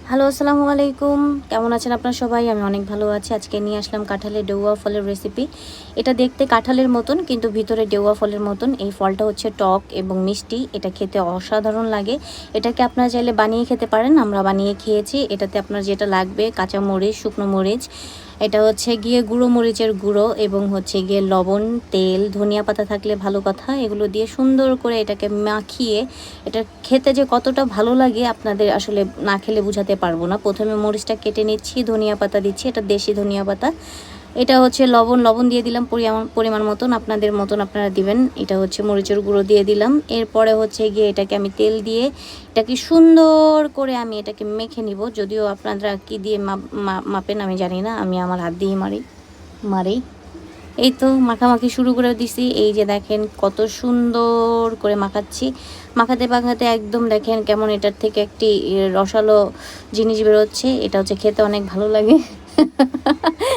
Hello, আসসালামু আলাইকুম। কেমন আছেন আপনারা সবাই? আমি অনেক ভালো আছি। আজকে নিয়ে আসলাম কাঁঠালের ডেউয়া ফলের রেসিপি। এটা দেখতে কাঁঠালের মতন কিন্তু ভিতরে ডেউয়া ফলের মতন। এই ফলটা হচ্ছে টক এবং মিষ্টি। এটা খেতে অসাধারণ লাগে। এটাকে আপনারা চাইলে বানিয়ে খেতে পারেন। আমরা বানিয়ে খেয়েছি। এটাতে আপনার যেটা লাগবে কাঁচা মরিচ, শুকনো মরিচ, এটা হচ্ছে গিয়ে গুঁড়ো মরিচের গুঁড়ো এবং হচ্ছে গিয়ে লবণ, তেল, ধনিয়া পাতা থাকলে ভালো কথা। এগুলো দিয়ে সুন্দর করে এটাকে মাখিয়ে এটা খেতে যে কতটা ভালো লাগে আপনাদের আসলে না খেলে বুঝাতে পারবো না। প্রথমে মরিচটা কেটে নিচ্ছি, ধনিয়া পাতা দিচ্ছি, এটা দেশি ধনিয়া পাতা। এটা হচ্ছে লবণ দিয়ে দিলাম পরিমাণ মতন, আপনাদের মতন আপনারা দিবেন। এটা হচ্ছে মরিচের গুঁড়ো দিয়ে দিলাম। এরপরে হচ্ছে গিয়ে এটাকে আমি তেল দিয়ে এটাকে সুন্দর করে আমি এটাকে মেখে নিব। যদিও আপনারা কি দিয়ে মাপেন আমি জানি না, আমি আমার হাত দিয়েই মারি। এই তো মাখামাখি শুরু করে দিছি। এই যে দেখেন কত সুন্দর করে মাখাচ্ছি। মাখাতে মাখাতে একদম দেখেন কেমন এটার থেকে একটি রসালো জিনিস বেরোচ্ছে। এটা হচ্ছে খেতে অনেক ভালো লাগে।